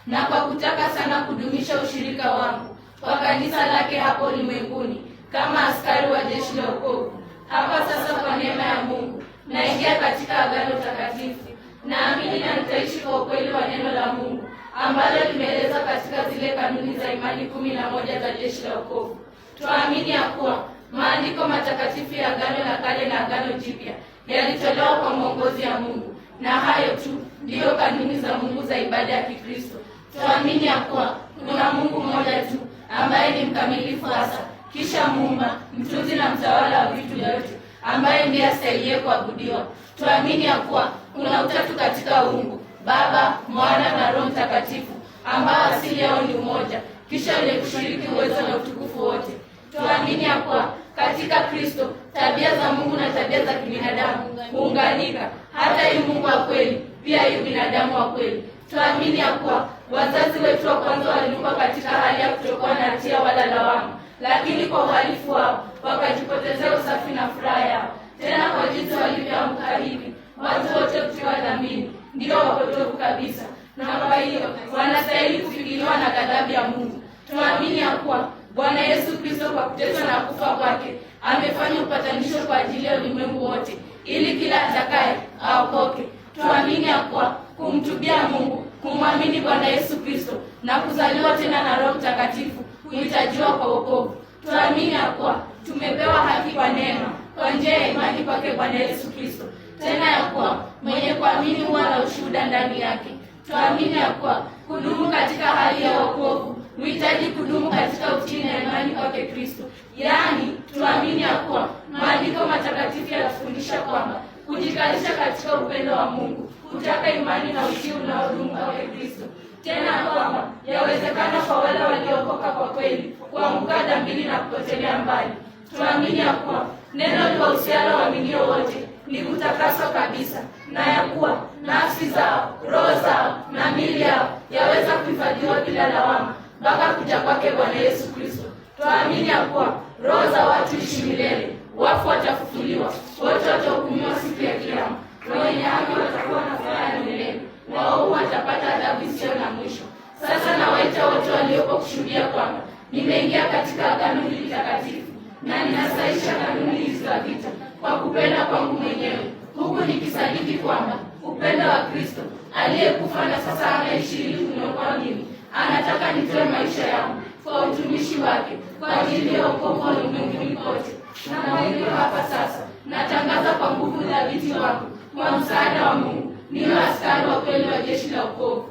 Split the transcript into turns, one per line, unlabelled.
na kwa kutaka sana kudumisha ushirika wangu kwa kanisa lake hapo ulimwenguni kama askari wa jeshi la wokovu. Hapa sasa kwa neema ya Mungu naingia katika agano takatifu. Naamini na nitaishi kwa ukweli wa neno la Mungu ambalo limeelezwa katika zile kanuni za imani 11 za jeshi la wokovu. Tuamini ya kuwa maandiko matakatifu ya Agano la Kale na Agano Jipya yalitolewa kwa mwongozi ya Mungu, na hayo tu ndiyo kanuni za Mungu za ibada ya Kikristo. Tuamini ya kuwa kuna Mungu mmoja tu ambaye ni mkamilifu hasa, kisha Muumba, mtunzi na mtawala wa vitu vyote, ambaye ndiye astahiliye kuabudiwa. Tuamini ya kuwa kuna utatu katika uungu, Baba, Mwana na Roho Mtakatifu, ambao asili yao ni umoja, kisha wenye kushiriki uwezo na utukufu wote. Tuamini ya kuwa katika Kristo tabia za Mungu na tabia za kibinadamu huunganika, hata yu Mungu wa kweli pia yu binadamu wa kweli. Tuamini ya kuwa wazazi wetu wa kwanza waliumbwa katika hali ya kutokuwa na hatia wala lawama, lakini kwa uhalifu wao wakajipotezea usafi na furaha yao. Tena kwa jinsi walivyoamka hivi, watu wote kutiwa dhambini ndio wapotovu kabisa, na kwa hiyo wanastahili kufikiriwa na ghadhabu ya Mungu. Tuamini ya kuwa Bwana Yesu Kristo kwa kuteswa na kufa kwake amefanya upatanisho kwa ajili ya ulimwengu wote, ili kila atakaye aokoke. Tuamini ya kuwa kumtubia Mungu, kumwamini Bwana Yesu Kristo na kuzaliwa tena na Roho Mtakatifu huhitajiwa kwa wokovu. Tuamini ya kuwa tumepewa haki kwa neema kwa njia ya imani kwake Bwana Yesu Kristo, tena ya kuwa mwenye kuamini huwa na ushuhuda ndani yake. Tuamini ya kuwa kudumu katika hali ya wokovu huhitaji kudumu katika utii na imani kwake Kristo. Yaani, tuamini ya kuwa maandiko matakatifu yanatufundisha kwamba kujikalisha katika upendo wa Mungu kutaka imani na utii unaodumu kwake Kristo. Tena kwamba yawezekana kwa wale waliokoka kwa kweli kuanguka dhambini na kupotelea mbali. Tuamini ya kuwa neno liwahusialo waaminio wote ni kutakaswa kabisa, na ya kuwa nafsi zao, roho zao na miili yao yaweza kuhifadhiwa bila lawama mpaka kuja kwake Bwana Yesu Kristo. Tuamini ya kuwa roho za watu ishi milele, wafu watafufuliwa, wote watahukumiwa siku ya Kiyama, na wenye haki watakuwa na furaha ya milele, waovu watapata adhabu isiyo na mwisho. Sasa nawaita wote waliopo kushuhudia kwamba nimeingia katika agano hili takatifu, na ninasaisha kanuni hizi za vita kwa kupenda kwangu mwenyewe, huku nikisadiki kwamba upendo wa Kristo aliyekufa na sasa anaishi ili kuniokoa mimi anataka nitoe maisha yangu kwa utumishi wake kwa ajili ya wokovu wa ulimwenguni kote. Na kwa hivyo hapa sasa natangaza kwa nguvu dhabiti wangu kwa msaada wa Mungu niwe askari wa kweli wa jeshi la wokovu.